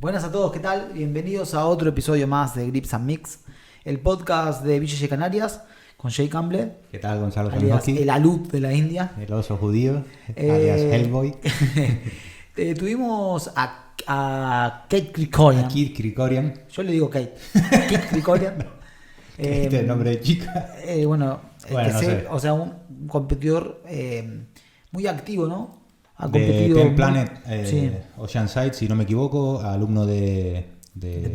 Buenas a todos, ¿qué tal? Bienvenidos a otro episodio más de GRIPS&MICS, el podcast de Bjj Canarias con Jay Campbell. ¿Qué tal, Gonzalo Samijosky? El alud de la India. El oso judío, alias Hellboy. Tuvimos a Kate Krikorian. A Kid Krikorian. Yo le digo Kate. Kate Krikorian. Este es el nombre de chica. Bueno, no sé. O sea, un competidor muy activo, ¿no? Ha De competido Ten Planet, sí. Oceanside, si no me equivoco, alumno de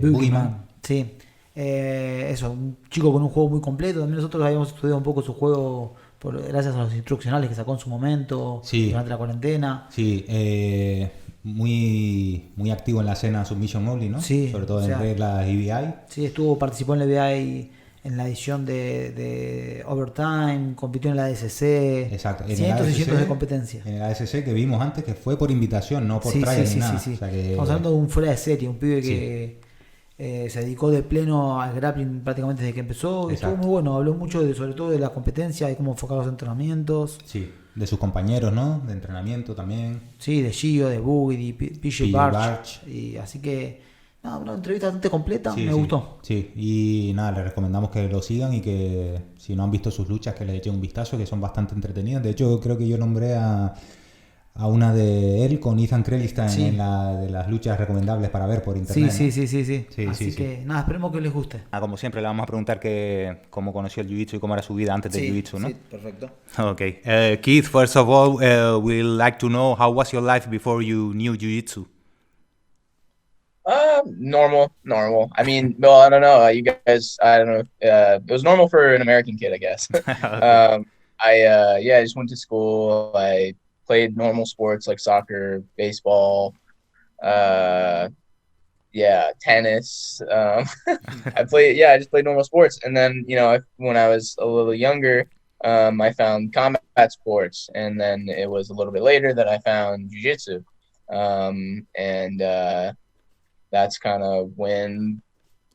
Boogeyman. Sí. Eso, un chico con un juego muy completo. También nosotros habíamos estudiado un poco su juego gracias a los instruccionales que sacó en su momento, durante la cuarentena. Sí, muy activo en la escena Submission Only, ¿no? Sí, sobre todo en reglas EBI. Sí, participó en la EBI en la edición de Overtime, compitió en la ASC. Exacto. Cientos y cientos de competencias. En el ASC que vimos antes, que fue por invitación, no por trial ni nada. Sí. O sea que... Estamos hablando de un fuera de serie, un pibe que se dedicó de pleno al grappling prácticamente desde que empezó. Estuvo muy bueno, habló mucho sobre todo de la competencia, de cómo enfocar los entrenamientos. Sí, de sus compañeros, ¿no? De entrenamiento también. Sí, de Gio, de Boogie, de Bjj Barch. Y así que, una entrevista bastante completa, me gustó. Sí, y nada, les recomendamos que lo sigan y que si no han visto sus luchas, que les echen un vistazo, que son bastante entretenidas. De hecho, creo que yo nombré a una de él con Ethan Krellistan en la de las luchas recomendables para ver por internet. Sí. Así que nada, esperemos que les guste. Como siempre, le vamos a preguntar cómo conoció el jiu-jitsu y cómo era su vida antes del jiu-jitsu, ¿no? Sí, perfecto. Okay. Keith, first of all, we'd like to know how was your life before you knew jiu-jitsu? Normal. I mean, well, I don't know. You guys, I don't know. It was normal for an American kid, I guess. Okay. I just went to school. I played normal sports like soccer, baseball, tennis. I just played normal sports. And then, when I was a little younger, I found combat sports. And then it was a little bit later that I found jiu-jitsu. That's kind of when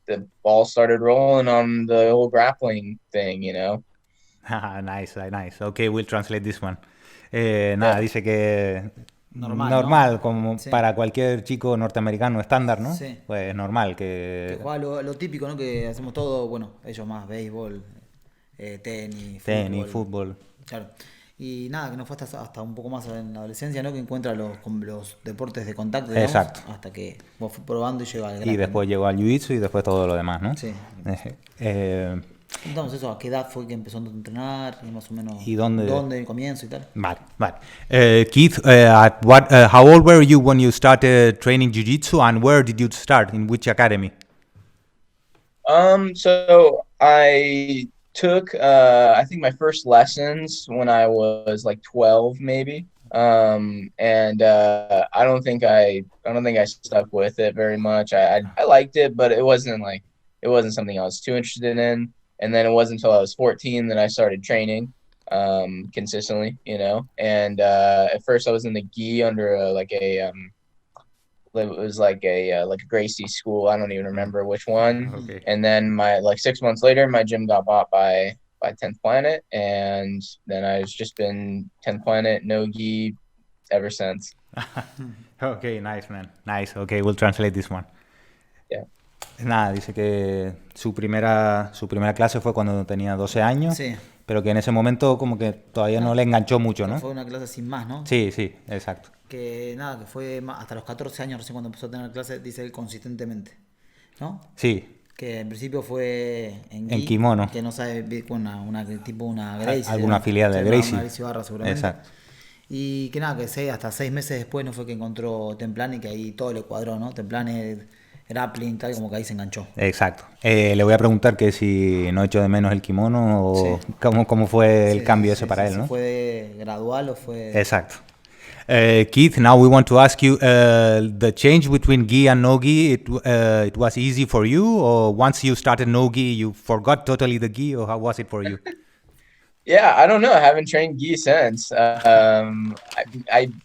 the ball started rolling on the whole grappling thing, Nice. Okay, we'll translate this one. Dice que normal, ¿no? Como para cualquier chico norteamericano estándar, ¿no? Sí. Pues normal que juega lo típico, ¿no? Que hacemos todo, bueno, ellos más béisbol, tenis, fútbol. Claro. Y nada, que no fue hasta un poco más en la adolescencia, ¿no? Que encuentra los deportes de contacto, digamos, exacto. Hasta que fue probando y llegó al grappling. Y después llegó al jiu-jitsu y después todo lo demás, ¿no? Sí. Entonces eso, ¿a qué edad fue que empezó a entrenar? Y más o menos, ¿y dónde el comienzo y tal? Vale. Keith, how old were you when you started training jiu-jitsu, and where did you start? In which academy? So I took I think my first lessons when I was like 12 maybe, and I don't think I stuck with it very much. I liked it, but it wasn't something I was too interested in. And then it wasn't until I was 14 that I started training consistently, and at first I was in the gi under it was like a Gracie school. I don't even remember which one. Okay. And then 6 months later, my gym got bought by 10th Planet, and then I've just been 10th Planet, no gi ever since. Okay, nice, man. Nice. Okay, we'll translate this one. Yeah. Nada, dice que su primera clase fue cuando tenía 12 años. Sí. Pero que en ese momento como que todavía no le enganchó mucho, ¿no? Fue una clase sin más, ¿no? Sí, exacto. Que fue hasta los 14 años recién cuando empezó a tener clases, dice él, consistentemente, ¿no? Sí. Que en principio fue en kimono. Que no sabe, tipo una Gracie. Alguna filial de Gracie. Una Gracie barra seguramente. Exacto. Y que hasta 6 meses después no fue que encontró Templan y que ahí todo le cuadró, ¿no? Templan grappling, tal, como que ahí se enganchó. Exacto. Le voy a preguntar que si no echó de menos el kimono o cómo fue el cambio ese para él, ¿no? Si fue gradual o fue... Exacto. Keith, now we want to ask you the change between gi and no gi. It was easy for you, or once you started no gi, you forgot totally the gi, or how was it for you? Yeah, I don't know. I haven't trained gi since. I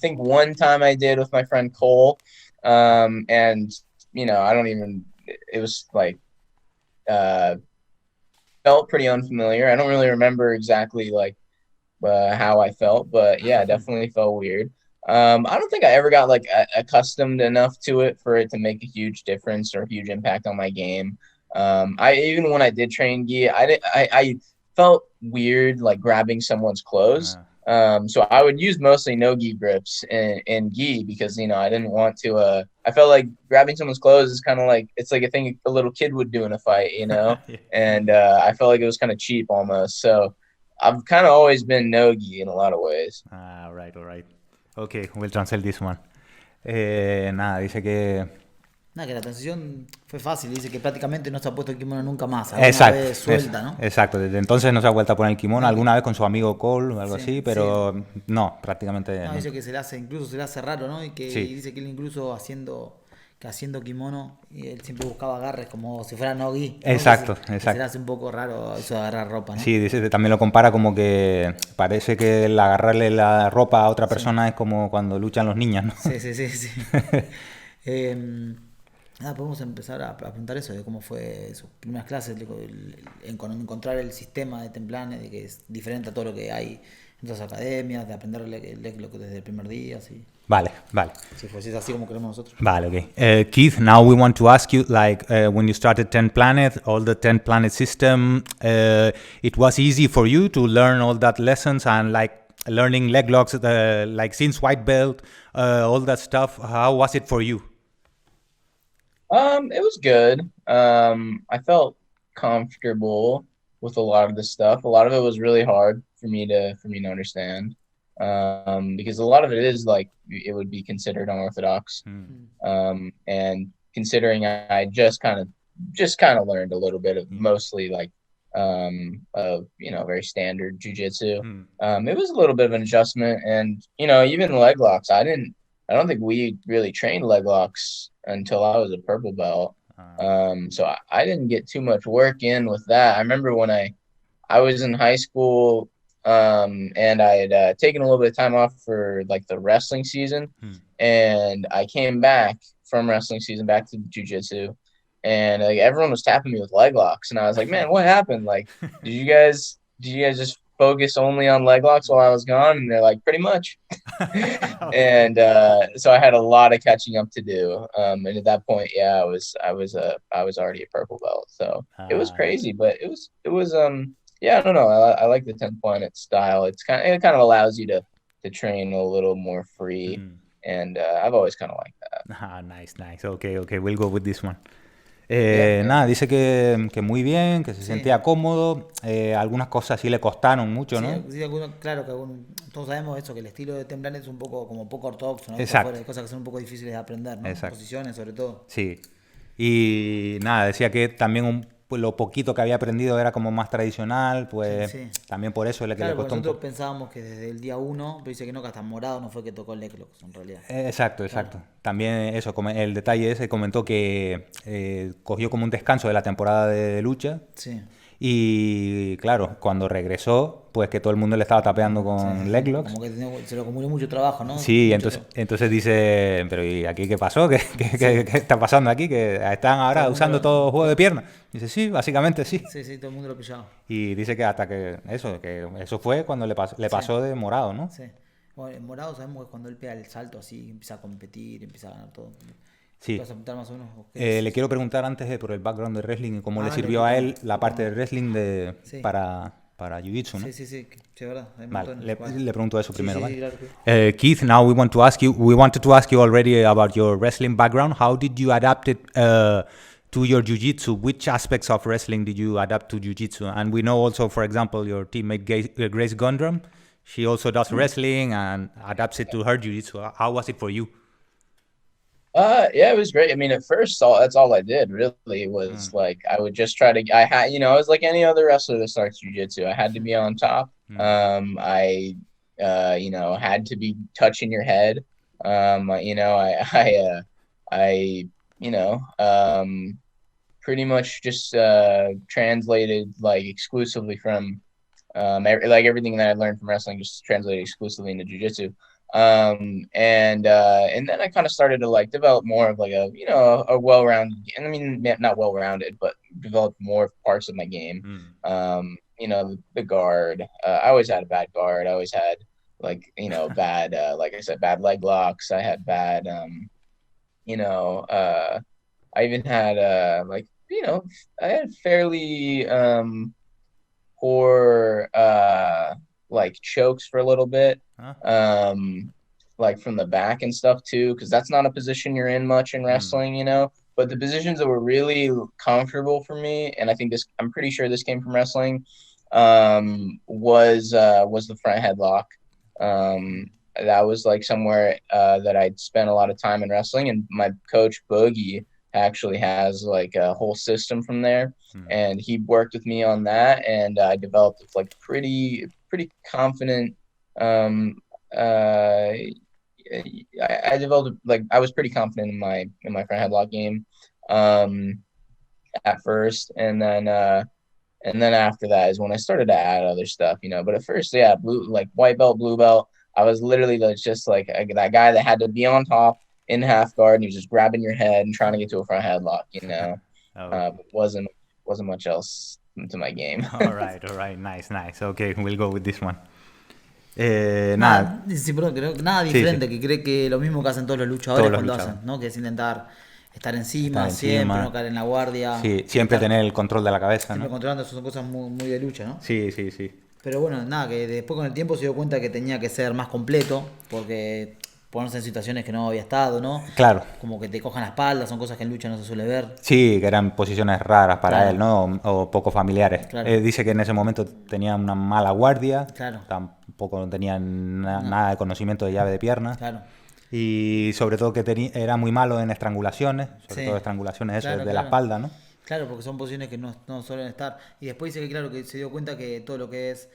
think one time I did with my friend Cole, and I don't even. It was felt pretty unfamiliar. I don't really remember exactly how I felt, but yeah, definitely felt weird. I don't think I ever got like accustomed enough to it for it to make a huge difference or a huge impact on my game. I even when I did train gi, I felt weird like grabbing someone's clothes. So I would use mostly no gi grips in gi because I didn't want to. I felt like grabbing someone's clothes is kind of like it's like a thing a little kid would do in a fight, Yeah. And I felt like it was kind of cheap almost. So I've kind of always been no gi in a lot of ways. All right. Okay, we'll translate this one. Nada, dice que... Nada, que la transición fue fácil. Dice que prácticamente no se ha puesto el kimono nunca más. Alguna vez suelta, ¿no? Exacto, desde entonces no se ha vuelto a poner el kimono. Alguna vez con su amigo Cole o algo así, pero no, prácticamente no. Dice que incluso se le hace raro, ¿no? Y que y dice que él incluso haciendo kimono, y él siempre buscaba agarres como si fuera no-gi, ¿no? Exacto. Se le hace un poco raro eso de agarrar ropa, ¿no? Sí, dice, también lo compara como que parece que el agarrarle la ropa a otra persona es como cuando luchan los niños, ¿no? Sí. Nada, podemos empezar a preguntar eso, de cómo fue sus primeras clases, encontrar el sistema de templanes, de que es diferente a todo lo que hay en otras academias, de aprender desde el primer día, así. Vale. Si fuese así como queremos nosotros. Vale, okay. Keith, now we want to ask you, like, when you started 10 Planet, all the 10 Planet system, it was easy for you to learn all that lessons and, like, learning leg locks, like, since white belt, all that stuff. How was it for you? It was good. I felt comfortable with a lot of the stuff. A lot of it was really hard for me to understand. Because a lot of it is like it would be considered unorthodox. And considering I just kind of learned a little bit of mostly like of very standard jiu-jitsu. It was a little bit of an adjustment, and even leg locks. I don't think we really trained leg locks until I was a purple belt. So I didn't get too much work in with that. I remember when I was in high school, and I had taken a little bit of time off for like the wrestling season, and I came back from wrestling season back to jiu-jitsu, and like everyone was tapping me with leg locks, and I was like, man, what happened? Like, did you guys just focus only on leg locks while I was gone? And they're like, pretty much. And so I had a lot of catching up to do. And at that point, I was already a purple belt, so it was crazy, but it was I don't know. I like the 10 Planet style. It kind of allows you to train a little more free, and I've always kind of liked that. Nice. Okay, we'll go with this one. Nada, dice que muy bien, que se sentía cómodo. Algunas cosas sí le costaron mucho, ¿no? Sí, claro que todos sabemos eso, que el estilo de Templán es un poco como poco ortodoxo, ¿no? Exacto. Hay cosas que son un poco difíciles de aprender, ¿no? Exacto. Posiciones sobre todo. Sí. Y nada, decía que también pues lo poquito que había aprendido era como más tradicional, pues también por eso es lo que le costó un poco. Nosotros pensábamos que desde el día 1, pero dice que no, que hasta Morado no fue que tocó el leg locks en realidad. Exacto. También eso, el detalle ese, comentó que cogió como un descanso de la temporada de lucha. Sí. Y claro, cuando regresó, pues que todo el mundo le estaba tapeando con leg locks. Como que se le acumuló mucho trabajo, ¿no? Sí, entonces dice, pero ¿y aquí qué pasó? ¿Qué está pasando aquí? ¿Que están ahora usando todo juego de pierna? Dice, sí, básicamente sí. Sí, todo el mundo lo pillaba. Y dice que hasta que eso fue cuando le pasó de Morado, ¿no? Sí. Bueno, en Morado sabemos que cuando él pega el salto así, empieza a competir, empieza a ganar todo. Sí. ¿Vas a preguntar más o menos? Le quiero preguntar antes por el background de wrestling y cómo le sirvió a él la parte de wrestling para jiu-jitsu, ¿no? Sí, verdad. Vale, le pregunto eso primero, ¿vale? Claro. Keith, now we wanted to ask you already about your wrestling background. How did you adapt it to your jiu-jitsu? Which aspects of wrestling did you adapt to jiu-jitsu? And we know also, for example, your teammate Grace Gundram, she also does wrestling and adapts it to her jiu-jitsu. How was it for you? It was great. I mean, at first, that's all I did really was like, I would just try to, I was like any other wrestler that starts jiu-jitsu. I had to be on top. I had to be touching your head. Pretty much just translated like exclusively from like everything that I learned from wrestling, just translated exclusively into jiu-jitsu. And then I kind of started to like develop more of like a well-rounded, and I mean, not well-rounded, but develop more parts of my game. The guard, I always had a bad guard. I always had like, bad, like I said, bad leg locks. I had bad, I even had, I had fairly poor, like chokes for a little bit. Like from the back and stuff too, because that's not a position you're in much in wrestling, But the positions that were really comfortable for me, and I'm pretty sure this came from wrestling, was the front headlock. That was like somewhere that I'd spent a lot of time in wrestling, and my coach Boogie actually has like a whole system from there, and he worked with me on that, and I developed like pretty confident. I developed, like, I was pretty confident in my front headlock game at first, and then after that is when I started to add other stuff, But at first, yeah, white belt, blue belt, I was literally just like that guy that had to be on top in half guard, and he was just grabbing your head and trying to get to a front headlock, wasn't much else to my game. All right, nice. Okay, we'll go with this one. Nada diferente, que cree que lo mismo que hacen todos los luchadores cuando hacen, ¿no? Que es intentar estar encima, siempre, no caer en la guardia. Sí, siempre tener el control de la cabeza, siempre controlando, eso son cosas muy de lucha, ¿no? Sí. Pero bueno, nada, que después con el tiempo se dio cuenta que tenía que ser más completo, porque ponerse en situaciones que no había estado, ¿no? Claro. Como que te cojan la espalda, son cosas que en lucha no se suele ver. Sí, que eran posiciones raras para él, ¿no? O poco familiares. Claro. Dice que en ese momento tenía una mala guardia. Claro. Tampoco tenía nada de conocimiento de llave de pierna. Claro. Y sobre todo que era muy malo en estrangulaciones, sobre todo estrangulaciones de la espalda, ¿no? Claro, porque son posiciones que no suelen estar. Y después dice que, claro, que se dio cuenta que todo lo que es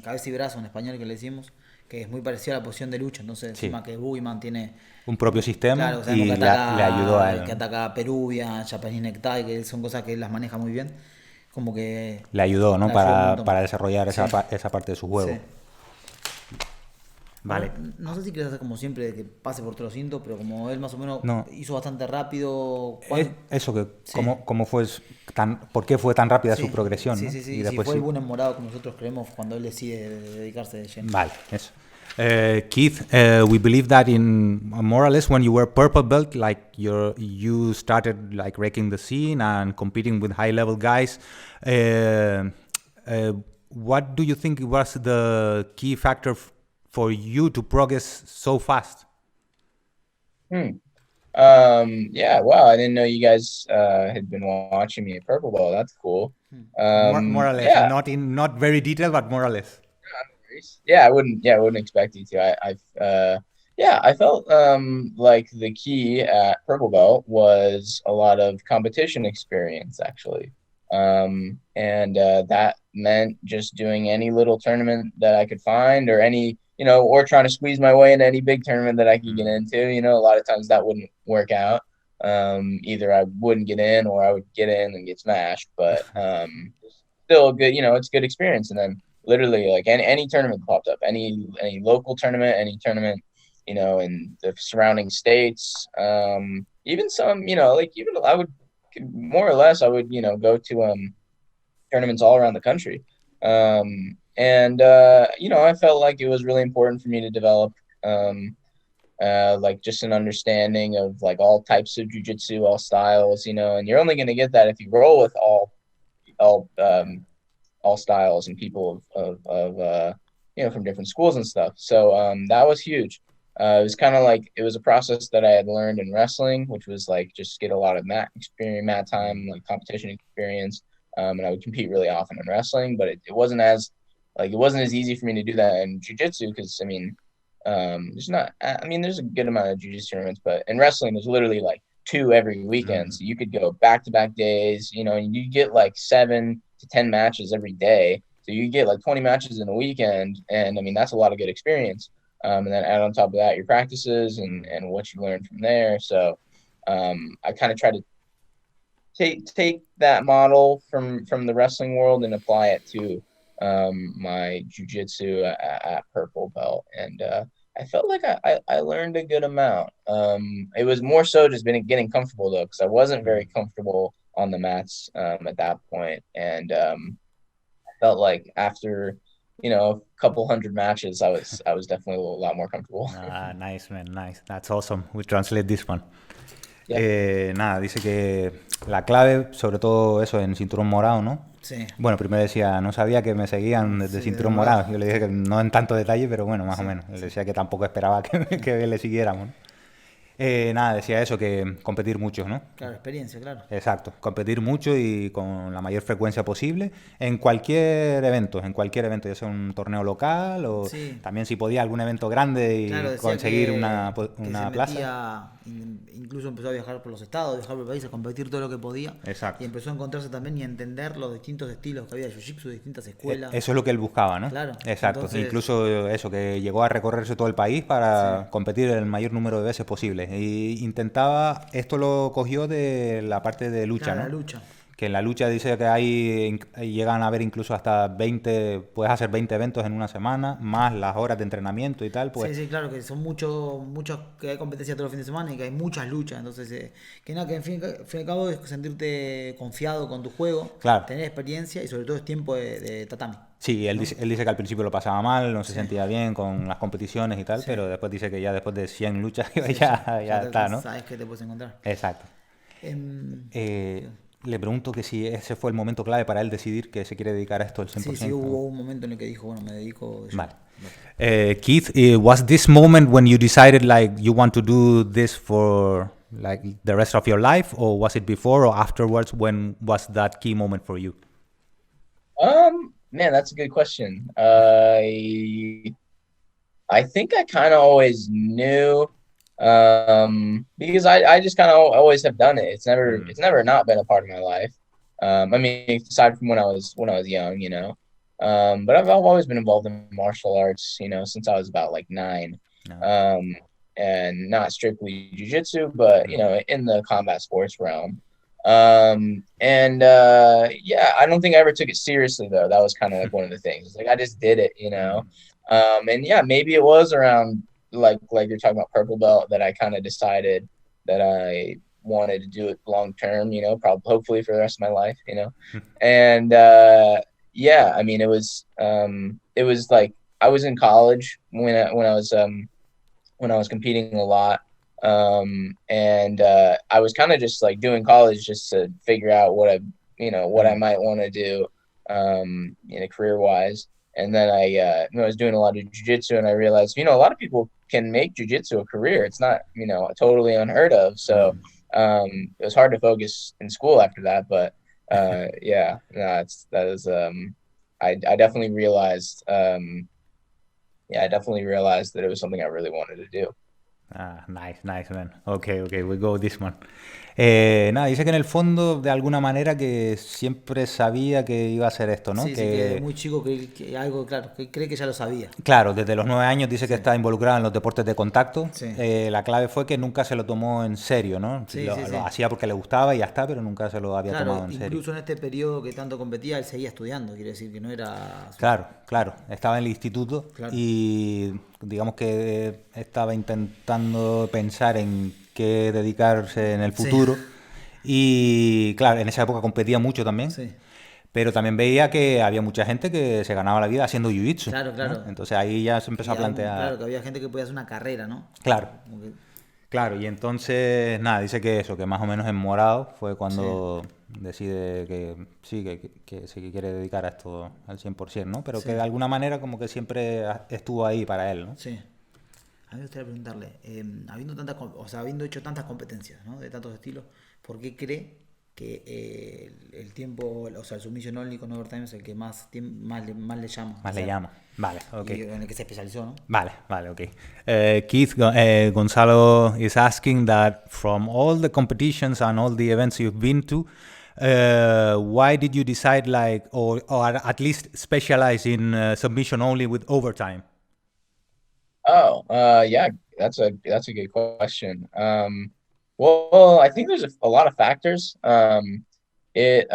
cabeza y brazo en español, que le decimos, que es muy parecido a la posición de lucha. Entonces, encima que Boogeyman tiene un propio sistema, claro, y le ayudó a él. Que ataca Peruvian, Japanese necktie, que son cosas que las maneja muy bien. Como que le ayudó, ¿no? Para desarrollar esa parte de su juego. Sí. Vale. No sé si quieres hacer como siempre, que pase por todos los cintos, pero como él más o menos hizo bastante rápido. Eso que, ¿cómo fue por qué fue tan rápida su progresión? Sí, ¿no? sí. Y después fue el buen enamorado como nosotros creemos cuando él decide dedicarse de lleno. Vale, eso. Keith, we believe that in more or less when you were purple belt, like you started like wrecking the scene and competing with high level guys. What do you think was the key factor for you to progress so fast? Yeah, wow, I didn't know you guys had been watching me at purple belt. That's cool. More or less, not very detailed, but more or less. Yeah, I wouldn't expect you to. I felt like the key at purple belt was a lot of competition experience, actually. And that meant just doing any little tournament that I could find, or any, or trying to squeeze my way into any big tournament that I could get into. A lot of times that wouldn't work out. Either I wouldn't get in, or I would get in and get smashed, but still good, it's good experience. And then literally, like, any tournament popped up, any local tournament, any tournament, in the surrounding states, even some, like, even I would more or less, I would, go to tournaments all around the country. I felt like it was really important for me to develop like just an understanding of like all types of jiu-jitsu, all styles, and you're only going to get that if you roll with all styles and people of from different schools and stuff. So that was huge. It was kind of like, it was a process that I had learned in wrestling, which was like just get a lot of mat time, like competition experience. And I would compete really often in wrestling, but it wasn't as easy for me to do that in jiu-jitsu, because there's a good amount of jiu-jitsu tournaments, but in wrestling there's literally like 2 every weekend. So you could go back-to-back days, and you get like 7 to 10 matches every day. So you get like 20 matches in a weekend, and that's a lot of good experience. And then add on top of that your practices and what you learn from there. So I kind of try to take that model from the wrestling world and apply it to my jiu-jitsu at purple belt. And I felt like I learned a good amount. It was more so just getting comfortable, though, because I wasn't very comfortable on the mats at that point. And I felt like after a couple hundred matches, I was definitely a lot more comfortable. Nice, man, nice. That's awesome. We translate this one. Yeah. Nada, dice que la clave, sobre todo eso en cinturón morado, ¿no? Sí. Bueno, primero decía, no sabía que me seguían desde cinturón morado. Yo le dije que no en tanto detalle, pero bueno, más o menos. Él decía que tampoco esperaba que le siguiéramos, ¿no? Nada, decía eso, que competir mucho, ¿no? Claro, experiencia, claro. Exacto, competir mucho y con la mayor frecuencia posible en cualquier evento, ya sea un torneo local o también si podía algún evento grande y claro, conseguir una plaza. Incluso empezó a viajar por los estados, viajar por el país, a competir todo lo que podía. Exacto. Y empezó a encontrarse también y a entender los distintos estilos que había de jiu-jitsu, de distintas escuelas. Eso es lo que él buscaba, ¿no? Claro. Exacto. Entonces, incluso eso, que llegó a recorrerse todo el país para competir el mayor número de veces posible. Y intentaba, esto lo cogió de la parte de lucha, claro, ¿no? La lucha. Que en la lucha dice que llegan a haber incluso hasta 20, puedes hacer 20 eventos en una semana, más las horas de entrenamiento y tal. Pues. Sí, claro, que son muchos, que hay competencia todos los fines de semana y que hay muchas luchas. Entonces, que nada, que en fin y al cabo es sentirte confiado con tu juego, claro. Tener experiencia y sobre todo es tiempo de tatami. Sí, él dice que al principio lo pasaba mal, no se sentía bien con las competiciones y tal, pero después dice que ya después de 100 luchas ya está, ¿no? Sabes que te puedes encontrar. Exacto. Le pregunto que si ese fue el momento clave para él decidir que se quiere dedicar a esto al 100%. Sí, hubo un momento en el que dijo, bueno, me dedico... Vale. Keith, was this moment when you decided like you want to do this for like the rest of your life, or was it before or afterwards? When was that key moment for you? Man, that's a good question. I think I kind of always knew, because I just kind of always have done it. It's never not been a part of my life. I mean, aside from when I was young, but I've always been involved in martial arts, since I was about like 9. No. And not strictly jiu-jitsu, but in the combat sports realm. Yeah, I don't think I ever took it seriously though. That was kind of like one of the things. It's like I just did it, and yeah, maybe it was around like you're talking about purple belt that I kind of decided that I wanted to do it long term, probably hopefully for the rest of my life, and yeah, I mean it was like I was in college when I was competing a lot. And I was kind of just like doing college just to figure out what I might want to do, career wise. And then I was doing a lot of jiu-jitsu and I realized, a lot of people can make jiu-jitsu a career. It's not, totally unheard of. So, it was hard to focus in school after that, but, yeah, no, I definitely realized, I definitely realized that it was something I really wanted to do. Nice, man. Okay, we go with this one. Nada, dice que en el fondo, de alguna manera, que siempre sabía que iba a hacer esto, ¿no? Sí, que muy chico, que algo, claro, que cree que ya lo sabía. Claro, desde los 9 años dice que está involucrado en los deportes de contacto. Sí. La clave fue que nunca se lo tomó en serio, ¿no? Lo hacía porque le gustaba y ya está, pero nunca se lo había tomado en serio. Incluso en este periodo que tanto competía, él seguía estudiando, quiere decir que no era... Claro, estaba en el instituto y digamos que estaba intentando pensar en qué dedicarse en el futuro. Y claro, en esa época competía mucho también. Sí. Pero también veía que había mucha gente que se ganaba la vida haciendo jiu-jitsu. Claro. ¿no? Entonces ahí ya se empezó a plantear... Claro, que había gente que podía hacer una carrera, ¿no? Claro, y entonces, nada, dice que eso, que más o menos en morado fue cuando decide que sí, que quiere dedicar a esto al 100%, ¿no? Pero que de alguna manera como que siempre estuvo ahí para él, ¿no? Sí. A mí me gustaría preguntarle, habiendo hecho tantas competencias, ¿no? De tantos estilos, ¿por qué cree que el tiempo, o sea, el submission only con overtime es el que más le llama? Más le llama. Vale, ok. Y en el que se especializó, ¿no? Vale, ok. Keith, Gonzalo is asking that from all the competitions and all the events you've been to, why did you decide or at least specialize in submission only with overtime? Yeah, that's a good question. Well, I think there's a lot of factors. It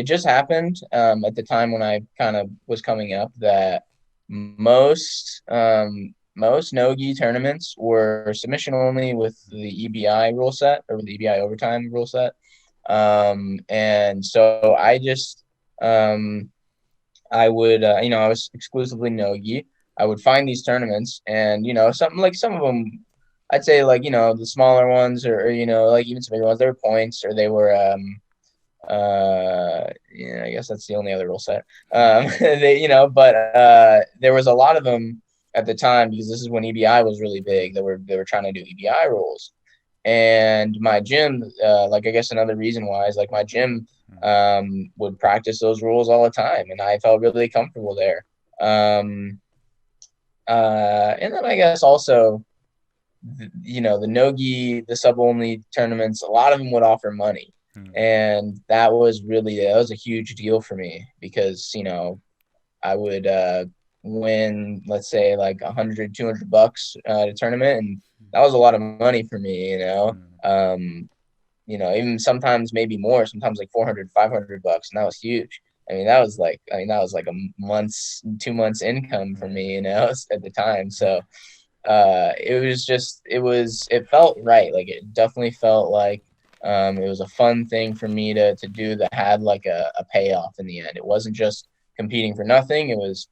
just happened at the time when I kind of was coming up that most no-gi tournaments were submission only with the EBI rule set or the EBI overtime rule set. And so I just I would, I was exclusively nogi. I would find these tournaments, and something like some of them, I'd say like the smaller ones, or like even some bigger ones, they were points, or they were I guess that's the only other rule set. But there was a lot of them at the time, because this is when EBI was really big. They were trying to do EBI rules, and my gym, like I guess another reason why is like my gym would practice those rules all the time, and I felt really comfortable there. And then I guess also, the nogi, the sub only tournaments, a lot of them would offer money. And that was a huge deal for me, because, I would win, let's say like $100-200 at a tournament. And that was a lot of money for me, even sometimes maybe more, sometimes like $400-500. And that was huge. That was like a 2 months income for me, at the time. So it felt right. Like, it definitely felt like it was a fun thing for me to do that had like a payoff in the end. It wasn't just competing for nothing. It was,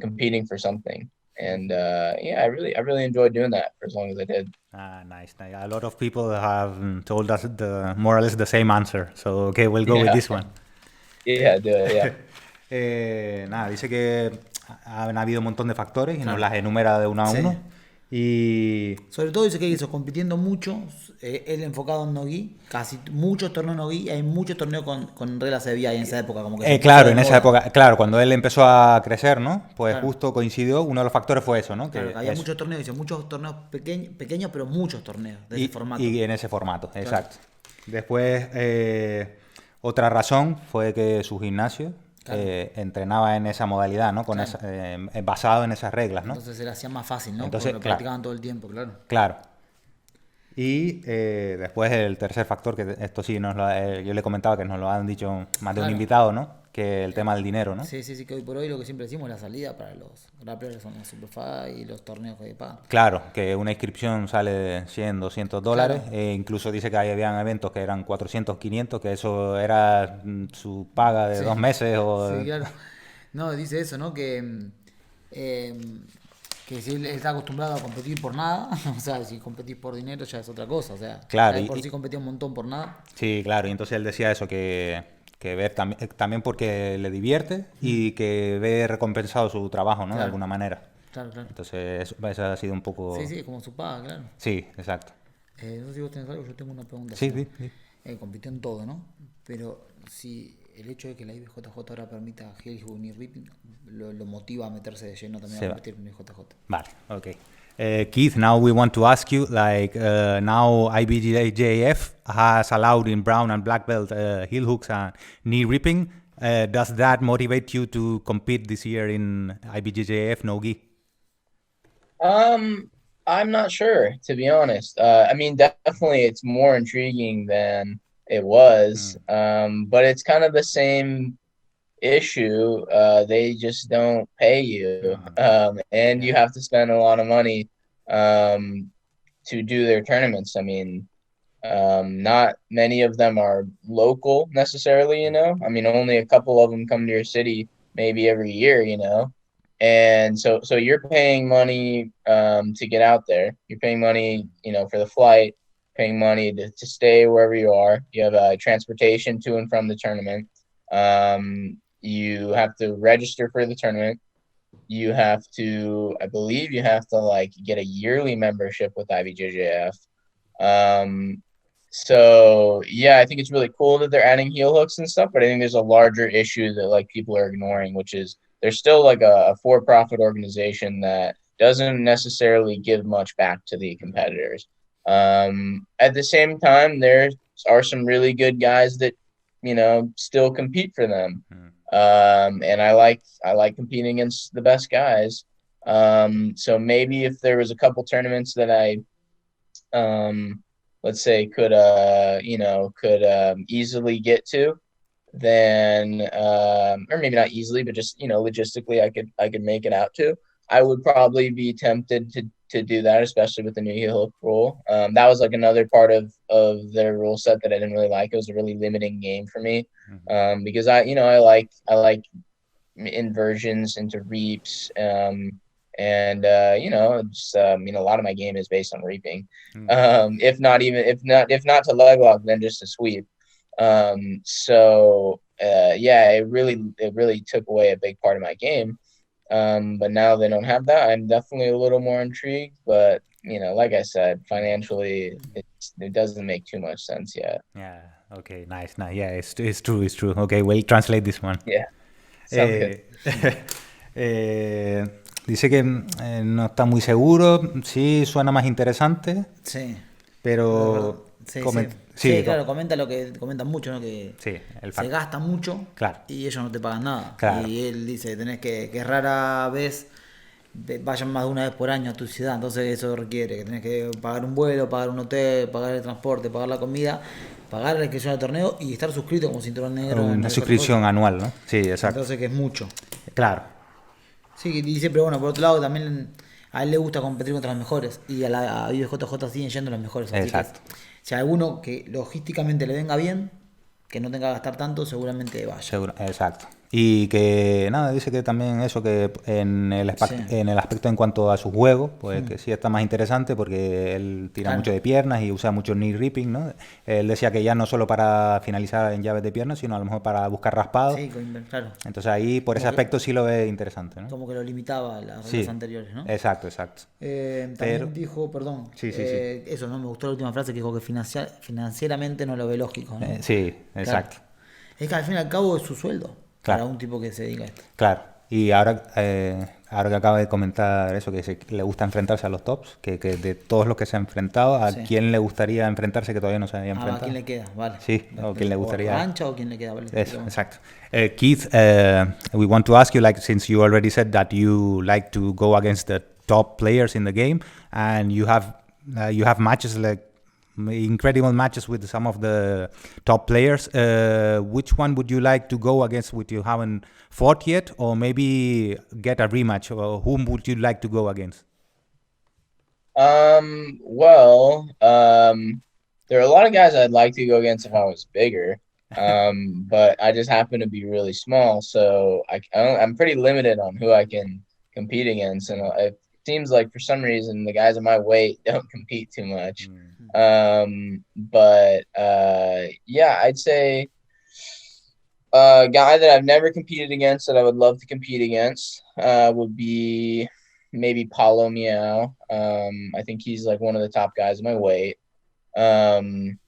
competing for something. And I really enjoyed doing that for as long as I did. Nice. A lot of people have told us more or less the same answer. So, okay, we'll go with this one. Yeah, do it, yeah. Dice que han habido un montón de factores y nos las enumera de uno a uno. Y sobre todo dice que hizo compitiendo mucho, él enfocado en no-gi, casi muchos torneos no-gi, hay muchos torneos con reglas de BJJ en esa época. Como que claro, en esa época, claro, cuando él empezó a crecer, ¿no? Pues justo coincidió, uno de los factores fue eso, ¿no? Claro, que había muchos torneos, dice, muchos torneos pequeños, pero muchos torneos de ese formato. Y en ese formato, exacto. Después, otra razón fue que su gimnasio entrenaba en esa modalidad, ¿no? Con basado en esas reglas, ¿no? Entonces se le hacía más fácil, ¿no? Entonces, porque lo practicaban todo el tiempo, claro. Claro. Y después el tercer factor, que esto sí yo le comentaba que nos lo han dicho más de un invitado, ¿no? Que el tema del dinero, ¿no? Sí, que hoy por hoy lo que siempre decimos, la salida para los grapplers son los Superfight y los torneos que pagan. Claro, que una inscripción sale de $100-200, claro. Incluso dice que habían eventos que eran 400-500, que eso era su paga de 2 meses. Sí, claro. No, dice eso, ¿no? Que si él está acostumbrado a competir por nada, o sea, si competís por dinero ya es otra cosa, o sea, claro, por sí competía un montón por nada. Sí, claro, y entonces él decía eso, que ver también porque le divierte y que ve recompensado su trabajo, ¿no? Claro. De alguna manera. Claro. Entonces eso ha sido un poco... Sí, como su paga, claro. Sí, exacto. No sé si vos tenés algo, yo tengo una pregunta. Sí. Compitió en todo, ¿no? Pero si el hecho de que la IBJJ ahora permita heel hook ni ripping lo motiva a meterse de lleno también a competir en IBJJ. Vale, ok. Keith, now we want to ask you, now IBJJF has allowed in brown and black belt heel hooks and knee ripping. Does that motivate you to compete this year in IBJJF no-gi? I'm not sure, to be honest. Definitely it's more intriguing than it was, but it's kind of the same issue. They just don't pay you, and you have to spend a lot of money to do their tournaments. Not many of them are local necessarily, only a couple of them come to your city maybe every year, and so you're paying money to get out there. You're paying money, for the flight, paying money to stay wherever you are. You have transportation to and from the tournament. You have to register for the tournament. You have to, I believe you have to get a yearly membership with IBJJF. So yeah, I think it's really cool that they're adding heel hooks and stuff, but I think there's a larger issue that people are ignoring, which is there's still a for-profit organization that doesn't necessarily give much back to the competitors. At the same time, there are some really good guys that, still compete for them. And I like competing against the best guys. So maybe if there was a couple tournaments that I, let's say could easily get to, then, or maybe not easily, but just, logistically I could make it out to, I would probably be tempted to do that, especially with the new heel hook rule. That was another part of their rule set that I didn't really like. It was a really limiting game for me, because I like inversions into reaps. And you know, just I mean, a lot of my game is based on reaping. If not to leg lock, then just a sweep. So yeah, it really took away a big part of my game. But now they don't have that. I'm definitely a little more intrigued, but you know, like I said, financially, it doesn't make too much sense yet. Yeah. Okay. Nice. Yeah, it's true. It's true. Okay, we'll translate this one. Yeah. Sounds good. Dice que no está muy seguro. Sí, suena más interesante. Sí. Pero sí, claro, comenta lo que comentan mucho, ¿no? Que sí, se gasta mucho, claro, y ellos no te pagan nada. Claro. Y él dice que rara vez vayan más de una vez por año a tu ciudad, entonces eso requiere que tenés que pagar un vuelo, pagar un hotel, pagar el transporte, pagar la comida, pagar la inscripción al torneo y estar suscrito como cinturón negro. Una suscripción anual, ¿no? Sí, exacto. Entonces que es mucho. Claro. Sí, dice, pero bueno, por otro lado también a él le gusta competir contra los mejores, y a BJJ siguen yendo los mejores. Así exacto. Que, si a alguno que logísticamente le venga bien, que no tenga que gastar tanto, seguramente vaya. Exacto. Y que nada, dice que también eso, que en el aspecto en cuanto a su juego, pues que sí está más interesante porque él tira mucho de piernas y usa mucho knee ripping, ¿no? Él decía que ya no solo para finalizar en llaves de piernas, sino a lo mejor para buscar raspados. Sí, claro. Entonces ahí por ese aspecto sí lo ve interesante, ¿no? Como que lo limitaba a las reglas anteriores, ¿no? Exacto. También dijo, perdón, eso, ¿no? Me gustó la última frase que dijo que financieramente no lo ve lógico, ¿no? Sí, exacto. Claro. Es que al fin y al cabo es su sueldo. Claro. Para un tipo que se dedica a esto. Claro. Y ahora que acaba de comentar eso, que le gusta enfrentarse a los tops, que de todos los que se ha enfrentado, ¿a quién le gustaría enfrentarse que todavía no se había enfrentado? ¿A quién le queda? Vale. Sí, o quién le gustaría. ¿O rancha o quién le queda? Vale. Eso, exacto. Keith, we want to ask you, like, since you already said that you like to go against the top players in the game, and you have matches, like incredible matches with some of the top players. Which one would you like to go against which you haven't fought yet, or maybe get a rematch? Or whom would you like to go against? Well, there are a lot of guys I'd like to go against if I was bigger, but I just happen to be really small, so I'm pretty limited on who I can compete against, and it seems like for some reason the guys of my weight don't compete too much. But yeah, I'd say a guy that I've never competed against that I would love to compete against would be maybe Paulo Miao. I think he's like one of the top guys of my weight. And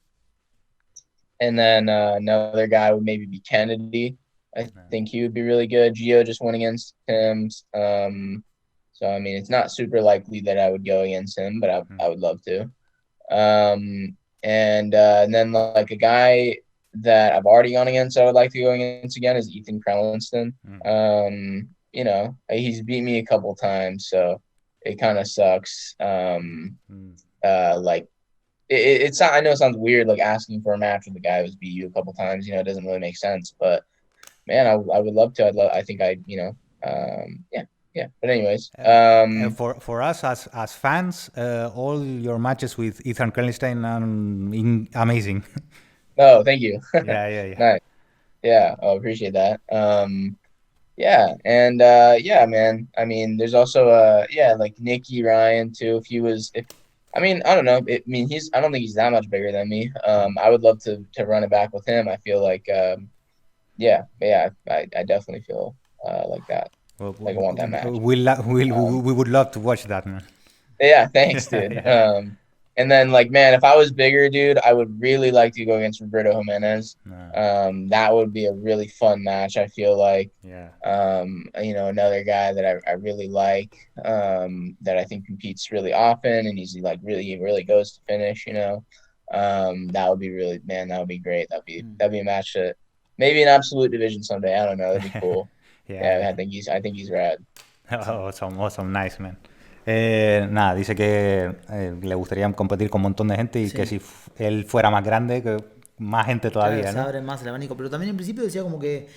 then another guy would maybe be Kennedy. I think he would be really good. Gio just went against him. So, I mean, it's not super likely that I would go against him, but I would love to. And then like a guy that I've already gone against I would like to go against again is Ethan Krellinston. You know, he's beat me a couple times, so it kind of sucks. Like it's not, I know it sounds weird, like asking for a match with the guy who's beat you a couple times, you know, it doesn't really make sense, but man, I would love to. I think yeah. But anyways, for us as fans, all your matches with Ethan Krellinston are amazing. Oh, thank you. Yeah. Nice. Yeah, I appreciate that. Yeah, and yeah, man. I mean, there's also like Nicky Ryan too. I mean, I don't know. I don't think he's that much bigger than me. I would love to run it back with him. I feel like I definitely feel like that. Well, like I want that match. We would love to watch that, man. Yeah, thanks, dude. Yeah. And then, like, man, if I was bigger, dude, I would really like to go against Roberto Jiménez. That would be a really fun match, I feel like. Yeah. You know, another guy that I really like, that I think competes really often, and he's like really goes to finish, you know. That would be that would be great. That'd be a match that maybe an absolute division someday. I don't know. That'd be cool. Yeah, I think he's rad. Awesome, nice, man. Nada, dice que le gustaría competir con un montón de gente y que si él fuera más grande, que más gente todavía, claro, ¿no? Se abre más el abanico, pero también en principio decía como que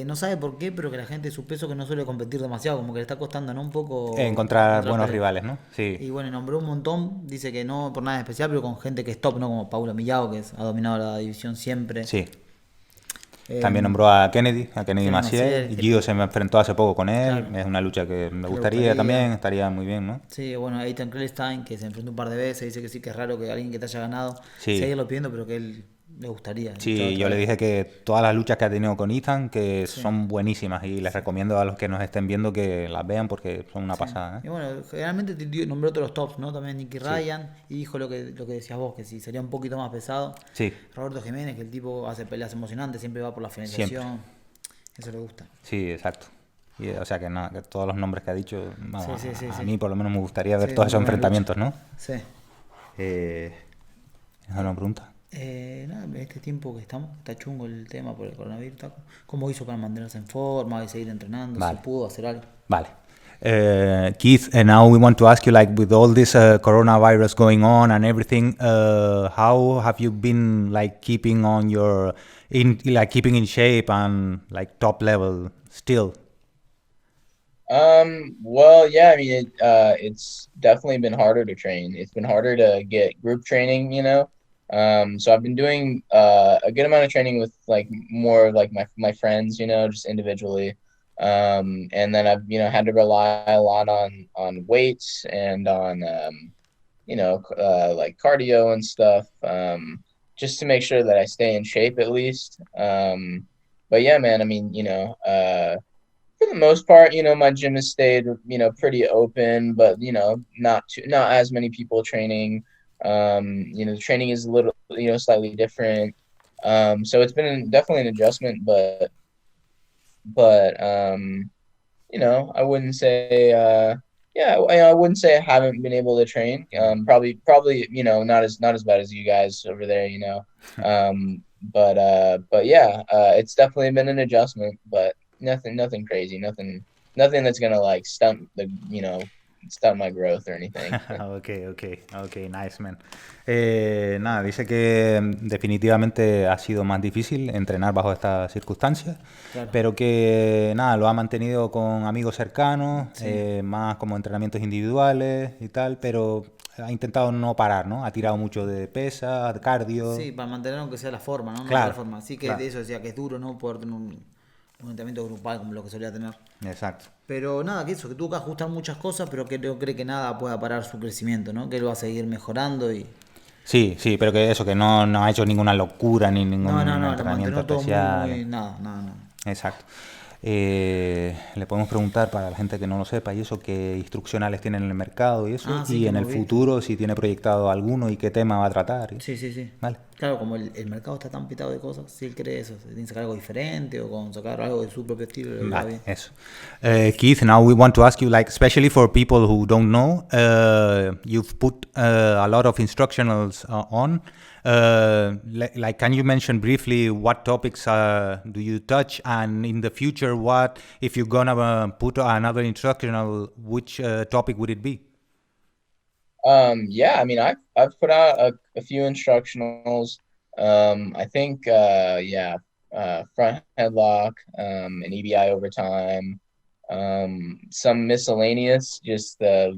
no sabe por qué, pero que la gente de su peso que no suele competir demasiado, como que le está costando, ¿no? Un poco encontrar buenos rivales, ¿no? Sí. Y bueno, nombró un montón, dice que no por nada especial, pero con gente que es top, ¿no? Como Paulo Millao, ha dominado la división siempre. Sí. También nombró a Kennedy Kennedy Maciel. Maciel, Gio se me enfrentó hace poco con él. Claro. Es una lucha que me Le gustaría gustaría. también, estaría muy bien, ¿no? Sí, bueno, Ethan Krelstein, que se enfrentó un par de veces, dice que sí, que es raro que alguien que te haya ganado Sí. siga lo pidiendo, pero que él le gustaría. Sí, yo le dije que todas las luchas que ha tenido con Ethan, que Sí. son buenísimas y les recomiendo a los que nos estén viendo que las vean porque son una Sí. pasada, Y ¿eh? bueno, generalmente nombró otros tops, ¿no? También Nicky Sí. Ryan, y dijo lo que decías vos, que si sería un poquito más pesado. Sí, Roberto Jiménez, que el tipo hace peleas emocionantes, siempre va por la finalización. Eso le gusta. sí, exacto. Y, o sea que nada, que todos los nombres que ha dicho, Sí, sí, sí, a sí. mí por lo menos me gustaría ver Sí, todos muy esos buena enfrentamientos, ¿no? Sí. ¿Es una pregunta? Nada, en este tiempo que estamos, está chungo el tema por el coronavirus. ¿Cómo hizo para mantenerse en forma y seguir entrenando? Vale. ¿Si pudo hacer algo? Vale. Keith, and now we want to ask you, like, with all this coronavirus going on and everything, how have you been, like, keeping in shape and like top level still? Well, yeah, I mean, it's definitely been harder to train. It's been harder to get group training, you know. So I've been doing a good amount of training with like more like my friends, you know, just individually. And then I've, you know, had to rely a lot on weights and on like cardio and stuff, just to make sure that I stay in shape at least. But yeah, man, I mean, for the most part, you know, my gym has stayed, you know, pretty open, but not as many people training. The training is a little, slightly different. So it's been definitely an adjustment, but I wouldn't say, I wouldn't say I haven't been able to train. Probably, not as bad as you guys over there, you know. But yeah, it's definitely been an adjustment, but nothing crazy, nothing that's gonna like stunt my growth or anything. Okay, nice, man. Nada, dice que definitivamente ha sido más difícil entrenar bajo estas circunstancias, Claro. pero que nada, lo ha mantenido con amigos cercanos, Sí. más como entrenamientos individuales y tal, pero ha intentado no parar, ¿no? Ha tirado mucho de pesa, de cardio. Sí, para mantener aunque sea la forma, ¿no? Claro, La forma. Así que claro. de eso decía que es duro, ¿no? Poder tener un entrenamiento grupal como lo que solía tener. Exacto. Pero nada, que tuvo que ajustar muchas cosas, pero que no cree que nada pueda parar su crecimiento, ¿no? Que él va a seguir mejorando y... Sí, pero que eso, que no ha hecho ninguna locura ni ningún No, lo entrenamiento mantuvo todo especial. muy... Nada. Exacto. Le podemos preguntar para la gente que no lo sepa y eso, qué instruccionales tiene en el mercado y eso, Sí, y que en el hemos visto. futuro si tiene proyectado alguno y qué tema va a tratar. Sí. Vale. Claro, como el mercado está tan pitado de cosas, si él cree eso, si tiene que sacar algo diferente o con sacar algo de su propio estilo, le va Vale, bien. eso. Keith, now we want to ask you, like, especially for people who don't know, you've put a lot of instructionals on. Like, can you mention briefly what topics do you touch, and in the future, what if you're gonna put another instructional, which topic would it be? Yeah, I mean, I've put out a few instructionals. I think front headlock, an EBI over time, some miscellaneous, just a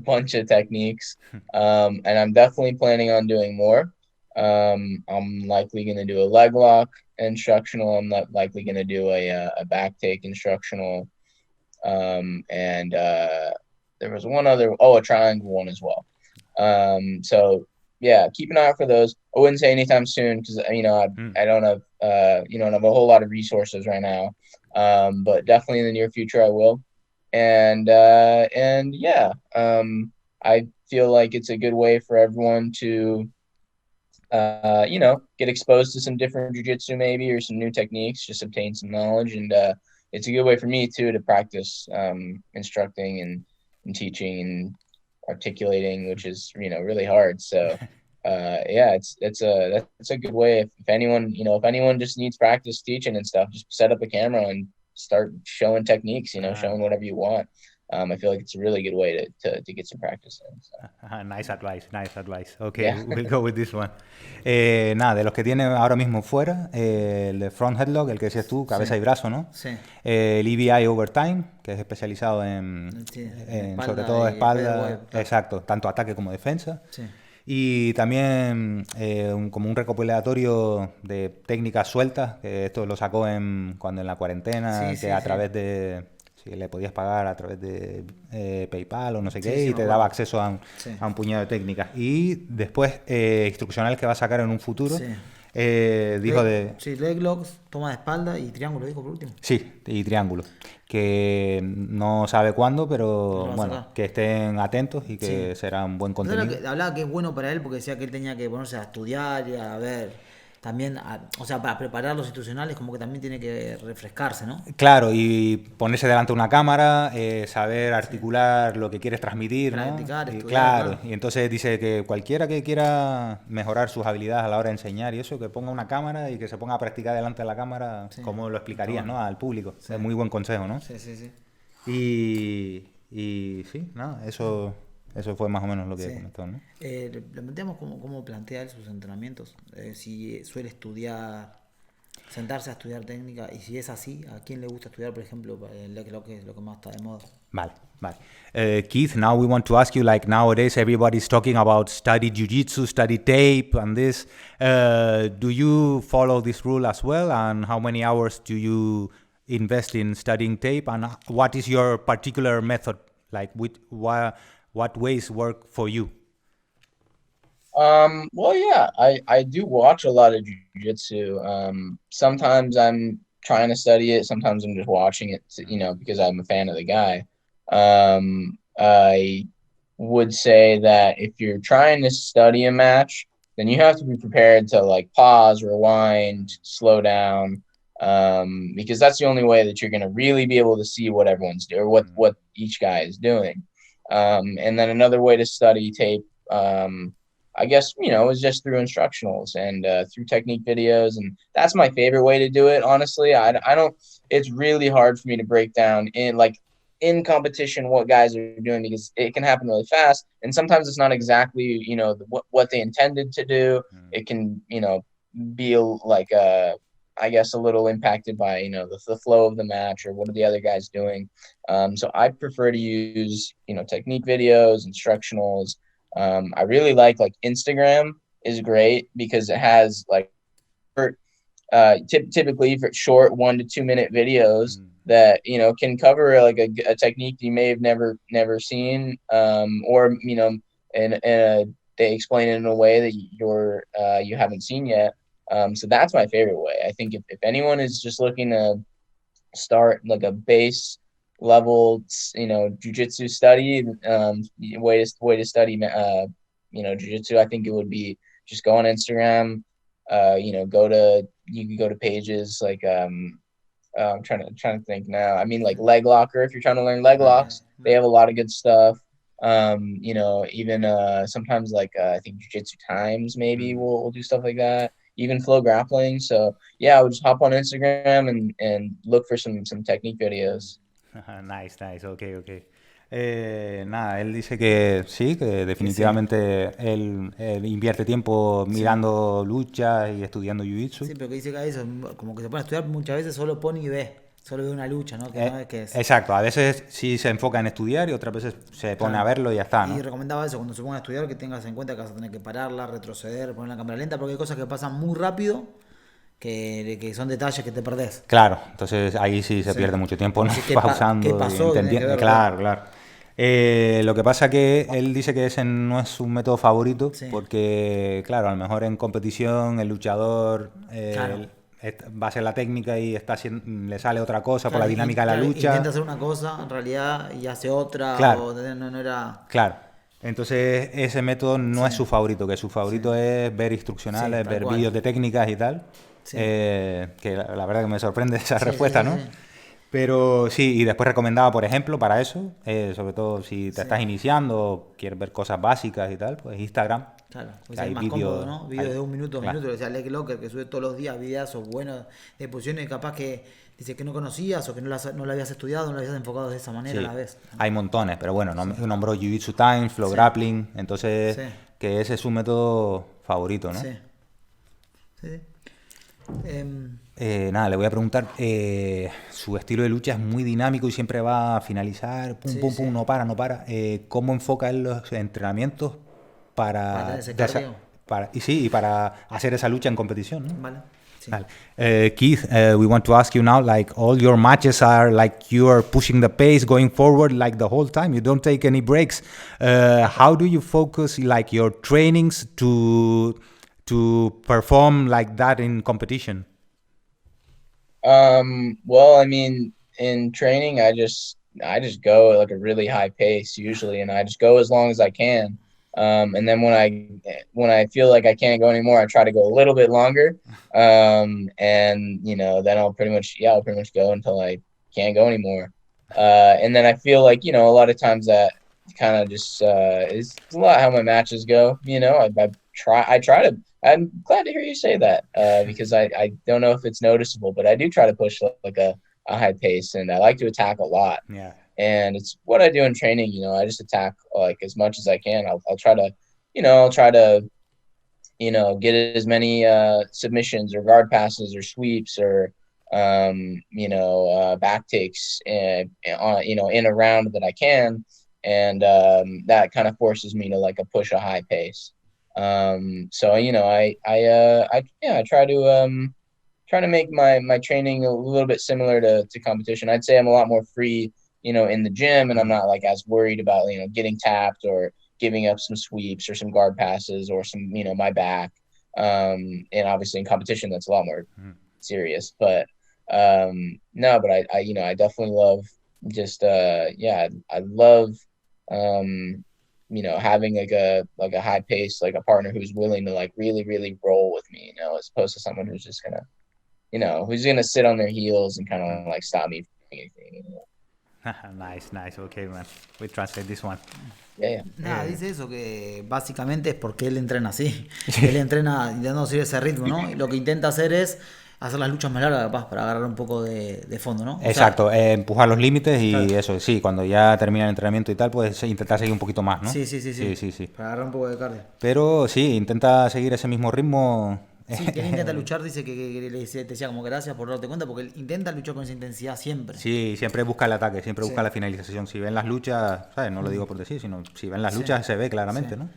bunch of techniques. And I'm definitely planning on doing more. I'm likely going to do a leg lock instructional. I'm not likely going to do a back take instructional. And there was one other, a triangle one as well. So yeah, keep an eye out for those. I wouldn't say anytime soon because I don't have have a whole lot of resources right now. But definitely in the near future I will. And yeah, I feel like it's a good way for everyone to get exposed to some different jiu-jitsu maybe, or some new techniques, just obtain some knowledge. And it's a good way for me too to practice instructing and teaching and articulating, which is really hard. So yeah, that's a good way. If anyone just needs practice teaching and stuff, just set up a camera and start showing techniques, showing whatever you want. I feel like it's a really good way to get some practice in. So. Nice advice. Okay, Yeah. we'll go with this one. Nada, de los que tiene ahora mismo fuera, el de front headlock, el que decías tú, cabeza y brazo, ¿no? Sí. El EBI overtime, que es especializado en espalda sobre todo y espalda, web, claro. exacto, tanto ataque como defensa. Sí. Y también como un recopilatorio de técnicas sueltas, que esto lo sacó cuando en la cuarentena, que a través de... Sí, le podías pagar a través de PayPal o no sé qué, y te daba acceso a un puñado de técnicas. Y después, instruccionales que va a sacar en un futuro. Sí. Dijo de... Sí, leg locks, toma de espalda y triángulo, dijo por último. Sí, y triángulo. Que no sabe cuándo, pero bueno, que estén atentos y que será un buen contenido. Hablaba que es bueno para él porque decía que él tenía que ponerse a estudiar y a ver... También, o sea, para preparar los institucionales como que también tiene que refrescarse, ¿no? Claro, y ponerse delante de una cámara, saber articular lo que quieres transmitir, practicar, ¿no? estudiar, claro, y entonces dice que cualquiera que quiera mejorar sus habilidades a la hora de enseñar y eso, que ponga una cámara y que se ponga a practicar delante de la cámara, como lo explicarías, ¿no? Al público. Es muy buen consejo, ¿no? Sí, sí, sí. Y sí, ¿no? Eso fue más o menos lo que comentó, ¿no? Le planteamos cómo plantea él sus entrenamientos. Si suele estudiar, sentarse a estudiar técnica, y si es así, ¿a quién le gusta estudiar, por ejemplo, el leg lock, que es lo que más está de moda? Vale. Keith, now we want to ask you, like nowadays everybody's talking about study jiu-jitsu, study tape and this. Do you follow this rule as well? And how many hours do you invest in studying tape? And what is your particular method? Like what ways work for you? Well, yeah, I do watch a lot of jiu-jitsu. Sometimes I'm trying to study it. Sometimes I'm just watching it, because I'm a fan of the guy. I would say that if you're trying to study a match, then you have to be prepared to like pause, rewind, slow down, because that's the only way that you're going to really be able to see what everyone's doing, or what each guy is doing. And then another way to study tape, I guess, is just through instructionals and through technique videos. And that's my favorite way to do it. Honestly, I don't, it's really hard for me to break down in competition what guys are doing, because it can happen really fast. And sometimes it's not exactly, what they intended to do. It can, be like, I guess a little impacted by, the flow of the match or what are the other guys doing. So I prefer to use, technique videos, instructionals. I really like Instagram is great because it has typically for short 1 to 2 minute videos that, can cover a technique you may have never seen, or, and they explain it in a way that you haven't seen yet. So that's my favorite way. I think if anyone is just looking to start like a base level, jiu-jitsu study, way to study, jiu-jitsu, I think it would be just go on Instagram, you can go to pages like, I'm trying to think now. I mean, like Leg Locker, if you're trying to learn leg locks, they have a lot of good stuff. Even sometimes I think Jiu-Jitsu Times maybe will do stuff like that. Even Flow Grappling. So yeah, I would just hop on Instagram and look for some technique videos. Nice, okay. Nada, él dice que sí, que definitivamente él invierte tiempo mirando luchas y estudiando jiu-jitsu. Sí, pero que dice que eso, como que se pone a estudiar muchas veces, solo pone y ve. Solo ve una lucha, ¿no? Que no es que es... Exacto, a veces sí se enfoca en estudiar y otras veces se pone a verlo y ya está, ¿no? Y recomendaba eso, cuando se ponga a estudiar, que tengas en cuenta que vas a tener que pararla, retroceder, poner la cámara lenta, porque hay cosas que pasan muy rápido, que son detalles que te perdés. Claro, entonces ahí sí se pierde mucho tiempo, ¿no? Pausando. ¿Qué pasó? Claro. Lo que pasa que él dice que ese no es un método favorito, porque, claro, a lo mejor en competición el luchador va a ser la técnica y le sale otra cosa por la dinámica de la lucha. Intenta hacer una cosa en realidad y hace otra. Claro. O no era... Claro. Entonces ese método no es su favorito, que su favorito es ver instruccionales, ver vídeos de técnicas y tal. Que la verdad que me sorprende esa respuesta, ¿no? Sí. Pero sí, y después recomendaba, por ejemplo, para eso, sobre todo si te estás iniciando o quieres ver cosas básicas y tal, pues Instagram. Claro, pues hay más cómodo, ¿no? Videos de 1 minuto, 2 minutos, o sea, Leg Locker, que sube todos los días videazos buenos de posiciones capaz que dice que no conocías o que no la habías estudiado, no la habías enfocado de esa manera a la vez. Hay montones, pero bueno, nombró Jiu-Jitsu Times, Flow Grappling, entonces que ese es su método favorito, ¿no? Sí. Nada, le voy a preguntar, su estilo de lucha es muy dinámico y siempre va a finalizar, pum, no para. ¿Cómo enfoca él los entrenamientos para ese cardio. y para hacer esa lucha en competición, ¿no? Vale. Sí. Keith, we want to ask you now, like all your matches are like you are pushing the pace, going forward like the whole time. You don't take any breaks. How do you focus like your trainings to perform like that in competition? Well, I mean, in training, I just go at like a really high pace usually, and I just go as long as I can. And then when I feel like I can't go anymore, I try to go a little bit longer. And then I'll pretty much go until I can't go anymore. And then I feel like, a lot of times that kind of just is a lot how my matches go. I'm glad to hear you say that, because I don't know if it's noticeable, but I do try to push like a high pace, and I like to attack a lot. Yeah. And it's what I do in training. I just attack like as much as I can. I'll try to get as many submissions or guard passes or sweeps or back takes in a round that I can, and that kind of forces me to like push a high pace. So I try to make my training a little bit similar to competition. I'd say I'm a lot more free, in the gym, and I'm not like as worried about getting tapped or giving up some sweeps or some guard passes or some my back. And obviously in competition that's a lot more serious. But no, but I definitely love just I love having like a high pace, like a partner who's willing to like really roll with me, as opposed to someone who's just gonna who's gonna sit on their heels and kind of like stop me from anything. Nice. Okay, man. We translate this one. Yeah. Nada, dice eso, que básicamente es porque él entrena así. Él entrena intentando seguir ese ritmo, ¿no? Y lo que intenta hacer es hacer las luchas más largas, capaz, para agarrar un poco de fondo, ¿no? Exacto, empujar los límites y claro. Eso, sí, cuando ya termina el entrenamiento y tal, pues intentar seguir un poquito más, ¿no? Sí. Para agarrar un poco de cardio. Pero sí, intenta seguir ese mismo ritmo. Sí, que él intenta luchar, dice que le decía como gracias por darte cuenta, porque él intenta luchar con esa intensidad siempre. Sí, siempre busca el ataque, siempre busca la finalización. Si ven las luchas, ¿sabes? No lo digo por decir, sino si ven las luchas se ve claramente, ¿no?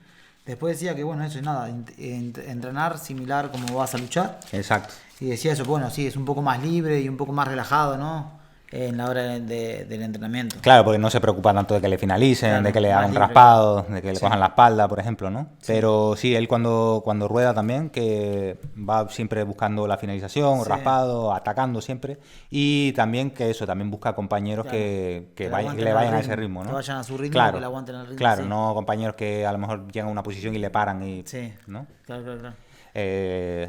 Después decía que, bueno, eso es nada, entrenar similar como vas a luchar. Exacto. Y decía eso, bueno, sí, es un poco más libre y un poco más relajado, ¿no? En la hora del entrenamiento. Claro, porque no se preocupa tanto de que le finalicen, claro, de que le hagan raspado, de que le cojan la espalda, por ejemplo, ¿no? Sí. Pero sí, él cuando rueda también, que va siempre buscando la finalización, raspado, atacando siempre. Y también que eso, también busca compañeros que le vayan a ese ritmo, ¿no? Que vayan a su ritmo, claro, que le aguanten el ritmo. Claro, no compañeros que a lo mejor llegan a una posición y le paran y... Sí, ¿no? Claro.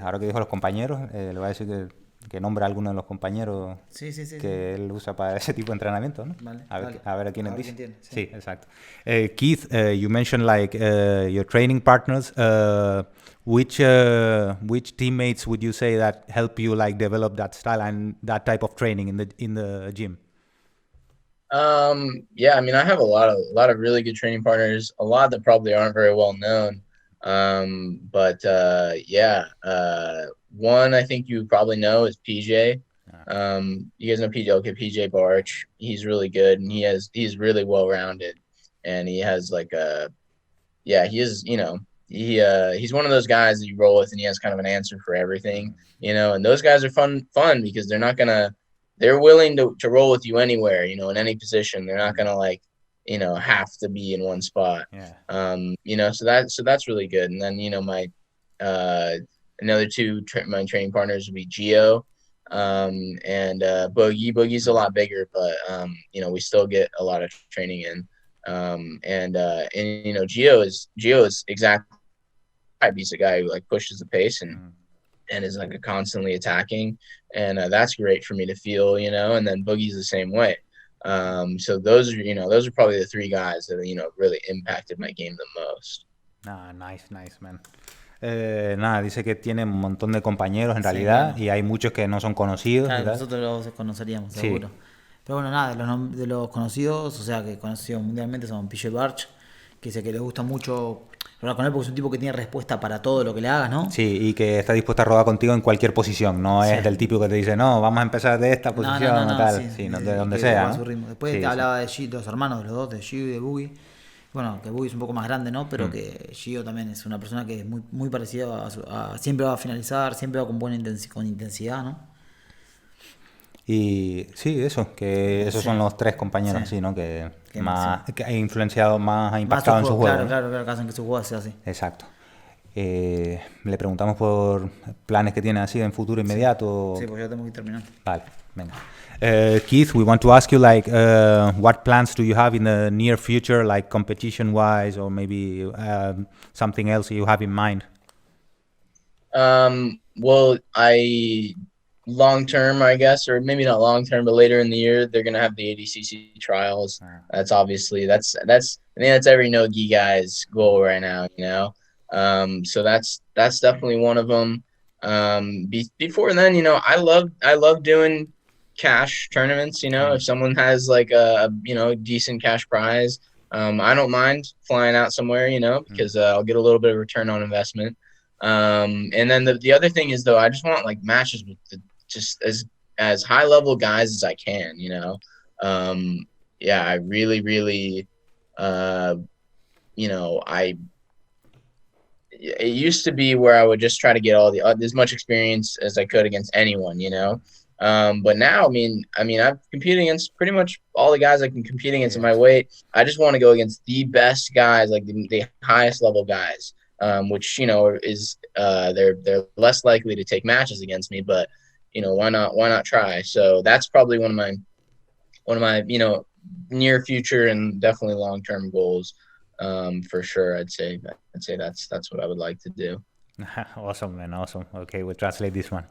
Ahora que dijo los compañeros, le voy a decir que nombre a alguno de los compañeros que él usa para ese tipo de entrenamiento, ¿no? Vale, a ver a quién dice. Entiende, sí, exacto. Keith, you mentioned like your training partners. Which teammates would you say that help you like develop that style and that type of training in the gym? Yeah, I mean, I have a lot of really good training partners. A lot that probably aren't very well known. One I think you probably know is PJ. You guys know PJ? Okay, PJ Barch. He's really good, and he's really well rounded, and he has like he's one of those guys that you roll with, and he has kind of an answer for everything, and those guys are fun because they're willing to roll with you anywhere, in any position. They're not gonna like have to be in one spot. So that's really good. And then my another two my training partners would be Gio and Boogie. Boogie's a lot bigger, but we still get a lot of training in. Gio is exactly right. He's a guy who like pushes the pace and is like constantly attacking, and that's great for me to feel, and then Boogie's the same way. So those are probably the three guys that really impacted my game the most. Nice, man. Nada, dice que tiene un montón de compañeros en realidad, y hay muchos que no son conocidos. Claro, nosotros los conoceríamos, seguro. Pero bueno, nada, de los conocidos, o sea, que conocidos mundialmente son PJ Barch, que dice que le gusta mucho rodar con él porque es un tipo que tiene respuesta para todo lo que le hagas, ¿no? Sí, y que está dispuesto a rodar contigo en cualquier posición, no es del típico que te dice, no, vamos a empezar de esta posición, tal, sino de donde sea, ¿no? Después te hablaba de los hermanos, de los dos, de Gio y de Boogie, Bueno, que Boogie es un poco más grande, ¿no? Pero que Gio también es una persona que es muy, muy parecida siempre va a finalizar, siempre va con buena con intensidad, ¿no? Y sí, eso, que esos son los tres compañeros, así, ¿no? Que más que ha influenciado, más ha impactado en su juego. Claro, ¿no? claro, que hacen que su juego sea así. Exacto. Le preguntamos por planes que tiene así en futuro inmediato. Sí, pues ya tenemos que terminar. Vale, venga. Keith, we want to ask you, like, what plans do you have in the near future, like competition-wise, or maybe something else you have in mind? Well, long term, I guess, or maybe not long term, but later in the year, they're gonna have the ADCC trials. That's obviously that's I think that's every no-gi guy's goal right now, you know. So that's definitely one of them. Before then, you know, I love doing cash tournaments. You know, if someone has like a decent cash prize, I don't mind flying out somewhere, you know, because I'll get a little bit of return on investment. And then the other thing is, though, I just want like matches with just as high level guys as I can, you know. Yeah, I really you know, it used to be where I would just try to get all as much experience as I could against anyone, you know. But now, I mean, I've competed against pretty much all the guys I can compete against in my weight. I just want to go against the best guys, like the highest level guys, which, you know, is they're less likely to take matches against me, but you know, why not try? So that's probably one of my you know, near future and definitely long-term goals. For sure, I'd say that's what I would like to do. Awesome, man, awesome. Okay, we'll translate this one.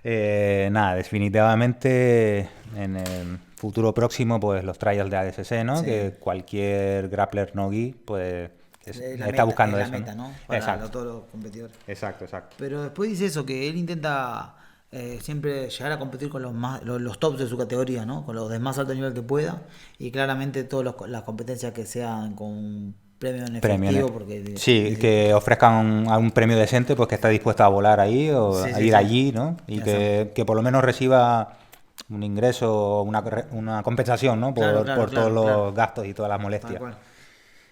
Nada, definitivamente en el futuro próximo, pues los trials de ADCC, ¿no? Sí. Que cualquier grappler no-gi, pues está buscando eso. Es la meta, ¿no? Para todos los competidores. Exacto. Pero después dice eso, que él intenta siempre llegar a competir con los tops de su categoría, ¿no? Con los de más alto nivel que pueda, y claramente todas las competencias que sean con premio en efectivo, porque sí, que ofrezcan un premio decente, pues que está dispuesto a volar ahí o a ir allí, ¿no? Y que por lo menos reciba un ingreso, una compensación, ¿no? Por todos los gastos y todas las molestias.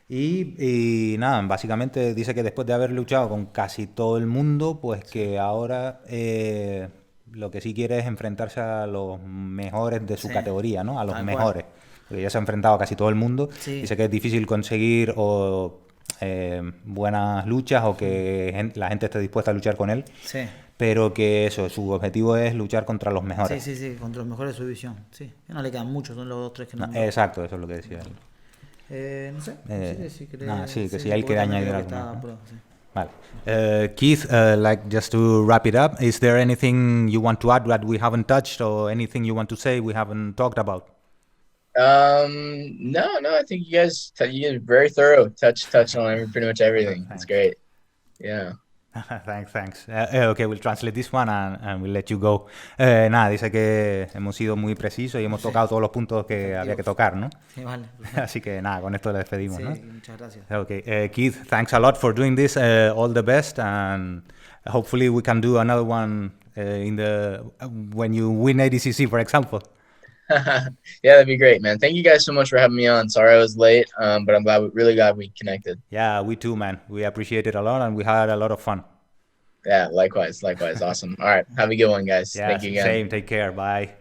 Y nada, básicamente dice que después de haber luchado con casi todo el mundo, pues que ahora lo que sí quiere es enfrentarse a los mejores de su categoría, ¿no? A los mejores. Porque ya se ha enfrentado a casi todo el mundo. Dice que es difícil conseguir buenas luchas o que la gente esté dispuesta a luchar con él. Pero que eso, su objetivo es luchar contra los mejores. Sí, contra los mejores de su división. Sí, no le quedan muchos, son los 2 3 que no. Exacto, eso es lo que decía él. No sé. Si él quiere añadir algo más. Vale. Keith, like just to wrap it up, is there anything you want to add that we haven't touched or anything you want to say we haven't talked about? No, I think you guys are very thorough. Touch on pretty much everything. It's great. Yeah. Thanks. Okay, we'll translate this one and we'll let you go. Nada, dice que hemos sido muy precisos y hemos tocado todos los puntos que había que tocar, ¿no? Sí, vale. Así que nada, con esto le despedimos, ¿no? Muchas gracias. Okay, Keith, thanks a lot for doing this. All the best, and hopefully we can do another one when you win ADCC, for example. Yeah, that'd be great, man. Thank you guys so much for having me on. Sorry I was late, but I'm really glad we connected. Yeah, we too, man. We appreciate it a lot, and we had a lot of fun. Yeah, likewise. Awesome. All right, have a good one, guys. Yeah, thank you again. Same. Take care. Bye.